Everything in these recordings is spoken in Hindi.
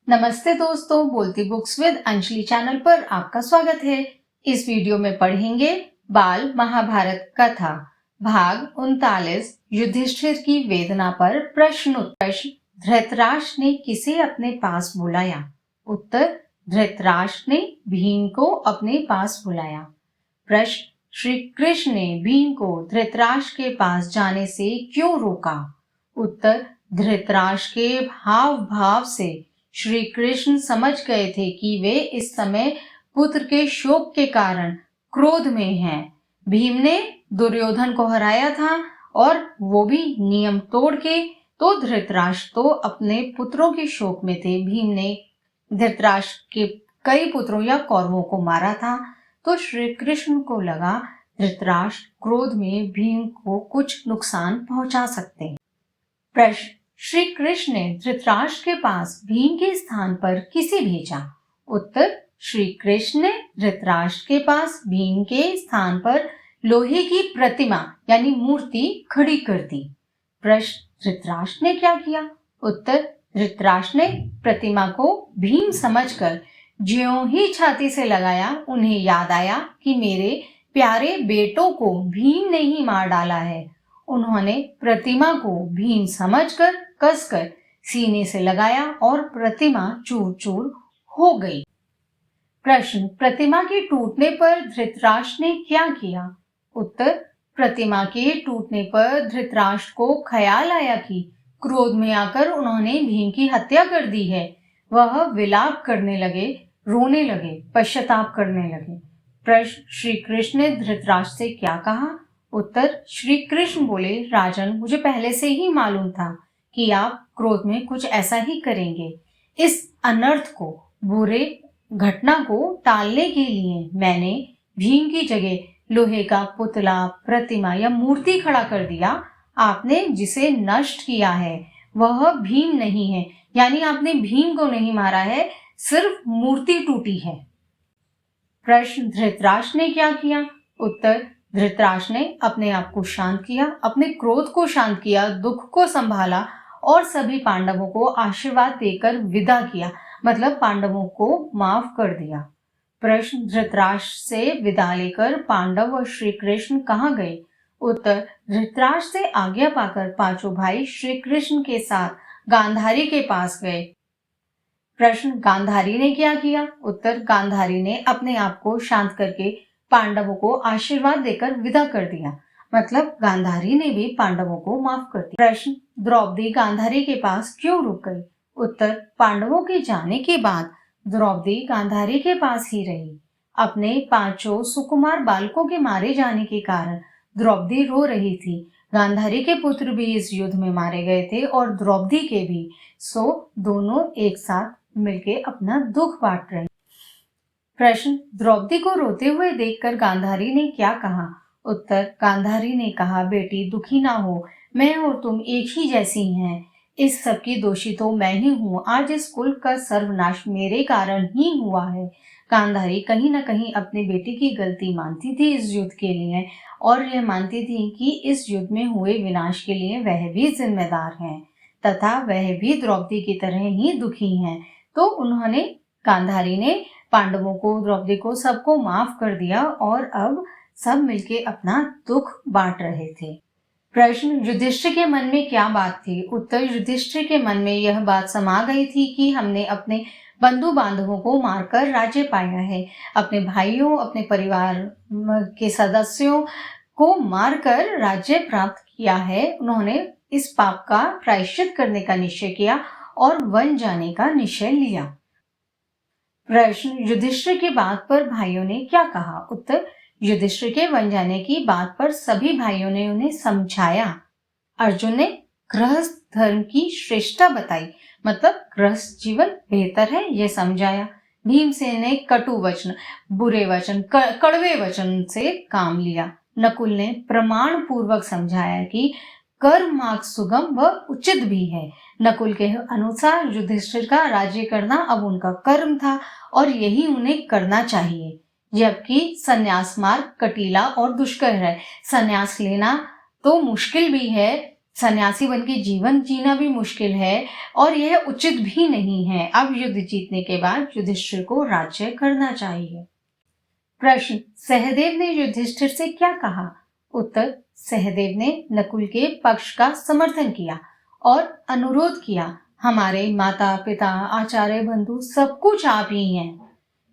नमस्ते दोस्तों, बोलती बुक्स विद अंजलि चैनल पर आपका स्वागत है। इस वीडियो में पढ़ेंगे बाल महाभारत कथा भाग 39 युधिष्ठिर की वेदना पर प्रश्न उत्तर। धृतराष्ट्र ने किसे अपने पास बुलाया? उत्तर, धृतराष्ट्र ने भीम को अपने पास बुलाया। प्रश्न, श्री कृष्ण ने भीम को धृतराष्ट्र के पास जाने से क्यों रोका? उत्तर, धृतराष्ट्र के हाव भाव से श्री कृष्ण समझ गए थे कि वे इस समय पुत्र के शोक के कारण क्रोध में हैं। भीम ने दुर्योधन को हराया था और वो भी नियम तोड़ के, तो धृतराष्ट्र तो अपने पुत्रों के शोक में थे। भीम ने धृतराष्ट्र के कई पुत्रों या कौरवों को मारा था, तो श्री कृष्ण को लगा धृतराष्ट्र क्रोध में भीम को कुछ नुकसान पहुंचा सकते हैं। प्रश्न, श्री कृष्ण ने धृतराष्ट्र के पास भीम के स्थान पर किसे भेजा? उत्तर, श्री कृष्ण ने धृतराष्ट्र के पास भीम के स्थान पर लोहे की प्रतिमा यानी मूर्ति खड़ी कर दी। प्रश्न, धृतराष्ट्र ने क्या किया? उत्तर, धृतराष्ट्र ने प्रतिमा को भीम समझकर ज्यों ही छाती से लगाया, उन्हें याद आया कि मेरे प्यारे बेटों को भीम ने ही मार डाला है। उन्होंने प्रतिमा को भीम समझकर कसकर सीने से लगाया और प्रतिमा चूर चूर हो गई। प्रश्न, प्रतिमा के टूटने पर धृतराष्ट्र ने क्या किया? उत्तर, प्रतिमा के टूटने पर धृतराष्ट्र को ख्याल आया कि क्रोध में आकर उन्होंने भीम की हत्या कर दी है। वह विलाप करने लगे, रोने लगे, पश्चाताप करने लगे। प्रश्न, श्री कृष्ण ने धृतराष्ट्र से क्या कहा? उत्तर, श्री कृष्ण बोले, राजन, मुझे पहले से ही मालूम था कि आप क्रोध में कुछ ऐसा ही करेंगे। इस अनर्थ को, बुरे घटना को टालने के लिए मैंने भीम की जगह लोहे का पुतला, प्रतिमा या मूर्ति खड़ा कर दिया। आपने जिसे नष्ट किया है वह भीम नहीं है, यानी आपने भीम को नहीं मारा है, सिर्फ मूर्ति टूटी है। प्रश्न, धृतराष्ट्र ने क्या किया? उत्तर, धृतराष्ट्र ने अपने आप को शांत किया, अपने क्रोध को शांत किया, दुख को संभाला और सभी पांडवों को आशीर्वाद देकर विदा किया, मतलब पांडवों को माफ कर दिया। प्रश्न, धृतराष्ट्र से विदा लेकर पांडव और श्री कृष्ण कहाँ गए? उत्तर, धृतराष्ट्र से आज्ञा पाकर पांचों भाई श्री कृष्ण के साथ गांधारी के पास गए। प्रश्न, गांधारी ने क्या किया? उत्तर, गांधारी ने अपने आप को शांत करके पांडवों को आशीर्वाद देकर विदा कर दिया, मतलब गांधारी ने भी पांडवों को माफ कर दिया। प्रश्न, द्रौपदी गांधारी के पास क्यों रुक गई? उत्तर, पांडवों के जाने के बाद द्रौपदी गांधारी के पास ही रही। अपने पांचों सुकुमार बालकों के मारे जाने के कारण द्रौपदी रो रही थी। गांधारी के पुत्र भी इस युद्ध में मारे गए थे और द्रौपदी के भी, सो दोनों एक साथ मिलके अपना दुख बांट रहे। प्रश्न, द्रौपदी को रोते हुए देखकर गांधारी ने क्या कहा? उत्तर, गांधारी ने कहा, बेटी दुखी ना हो, मैं और तुम एक ही जैसी हैं। इस सब की दोषी तो मैं ही हूँ। आज इस कुल का सर्वनाश मेरे कारण ही हुआ है। गांधारी कहीं न कहीं अपनी बेटी की गलती मानती थी इस युद्ध के लिए, और यह मानती थी कि इस युद्ध में हुए विनाश के लिए वह भी जिम्मेदार है, तथा वह भी द्रौपदी की तरह ही दुखी है। तो उन्होंने, गांधारी ने पांडवों को, द्रौपदी को, सबको माफ कर दिया और अब सब मिलके अपना दुख बांट रहे थे। प्रश्न, युधिष्ठिर के मन में क्या बात थी? उत्तर, युधिष्ठिर के मन में यह बात समा गई थी कि हमने अपने बंधु बांधवों को मारकर राज्य पाया है, अपने भाइयों, अपने परिवार के सदस्यों को मारकर राज्य प्राप्त किया है। उन्होंने इस पाप का प्रायश्चित करने का निश्चय किया और वन जाने का निश्चय लिया। प्रश्न, युधिष्ठिर की बात पर भाइयों ने क्या कहा? उत्तर, युधिष्ठिर के वन जाने की बात पर सभी भाइयों ने उन्हें समझाया। अर्जुन ने गृहस्थ धर्म की श्रेष्ठता बताई, मतलब गृहस्थ जीवन बेहतर है, यह समझाया। भीमसेन ने कटु वचन, बुरे वचन, कड़वे वचन से काम लिया। नकुल ने प्रमाण पूर्वक समझाया कि कर्म मार्ग सुगम व उचित भी है। नकुल के अनुसार युधिष्ठिर का राज्य करना अब उनका कर्म था और यही उन्हें करना चाहिए, जबकि संन्यास मार्ग कटीला और दुष्कर है। संन्यास लेना तो मुश्किल भी है, सन्यासी बन के जीवन जीना भी मुश्किल है और यह उचित भी नहीं है। अब युद्ध जीतने के बाद युधिष्ठिर को राज्य करना चाहिए। प्रश्न, सहदेव ने युधिष्ठिर से क्या कहा? उत्तर, सहदेव ने नकुल के पक्ष का समर्थन किया और अनुरोध किया, हमारे माता पिता आचार्य बंधु सब कुछ आप ही हैं।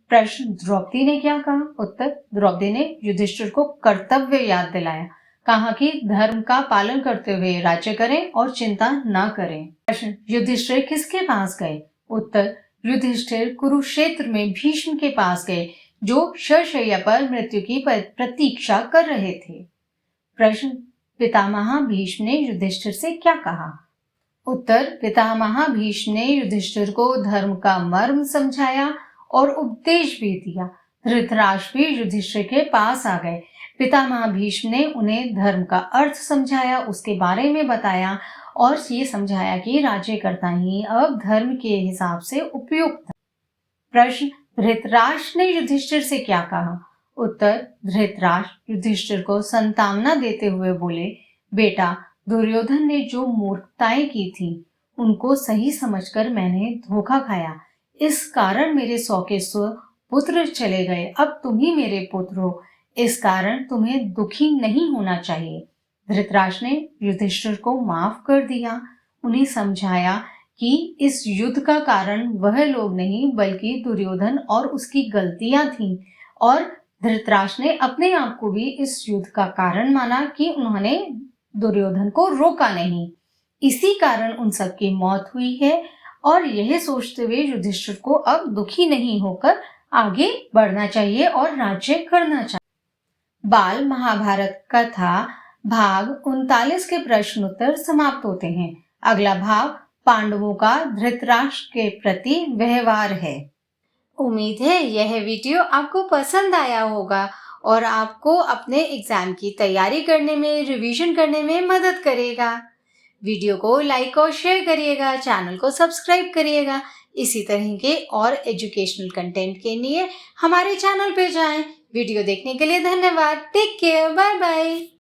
प्रश्न, द्रौपदी ने क्या कहा? उत्तर, द्रौपदी ने युधिष्ठिर को कर्तव्य याद दिलाया, कहा कि धर्म का पालन करते हुए राज्य करें और चिंता न करें। प्रश्न, युधिष्ठिर किसके पास गए? उत्तर, युधिष्ठिर कुरुक्षेत्र में भीष्म के पास गए, जो शरशय्या पर मृत्यु की प्रतीक्षा कर रहे थे। प्रश्न, पितामह भीष्म ने युधिष्ठिर से क्या कहा? उत्तर, पितामह भीष्म ने युधिष्ठिर को धर्म का मर्म समझाया और उपदेश भी दिया। धृतराष्ट्र भी युधिष्ठिर के पास आ गए। पितामह भीष्म ने उन्हें धर्म का अर्थ समझाया, उसके बारे में बताया और ये समझाया कि राज्य करना ही अब धर्म के हिसाब से उपयुक्त है। प्रश्न, धृतराष्ट्र ने युधिष्ठिर से क्या कहा? उत्तर, धृतराष्ट्र युधिष्ठिर को संतावना देते हुए बोले, बेटा, दुर्योधन ने जो मूर्खताएं की थी उनको सही समझकर मैंने धोखा खाया। इस कारण मेरे 100 के 100 पुत्र चले गए। अब तुम ही मेरे पुत्र हो, इस कारण तुम्हें दुखी नहीं होना चाहिए। धृतराष्ट्र ने युधिष्ठिर को माफ कर दिया, उन्हें समझाया कि इस युद्ध का कारण वह लोग नहीं बल्कि दुर्योधन और उसकी गलतियां थीं, और धृतराष्ट्र ने अपने आप को भी इस युद्ध का कारण माना कि उन्होंने दुर्योधन को रोका नहीं। इसी कारण उन सबकी मौत हुई है और यह सोचते हुए युधिष्ठिर को अब दुखी नहीं होकर आगे बढ़ना चाहिए और राज्य करना चाहिए। बाल महाभारत कथा भाग 39 के प्रश्न उत्तर समाप्त होते हैं। अगला भाग पांडवों का धृतराष्ट्र के प्रति व्यवहार है। उम्मीद है यह वीडियो आपको पसंद आया होगा और आपको अपने एग्जाम की तैयारी करने में, रिवीजन करने में मदद करेगा। वीडियो को लाइक और शेयर करिएगा, चैनल को सब्सक्राइब करिएगा। इसी तरह के और एजुकेशनल कंटेंट के लिए हमारे चैनल पे जाएं। वीडियो देखने के लिए धन्यवाद। Take care, bye bye.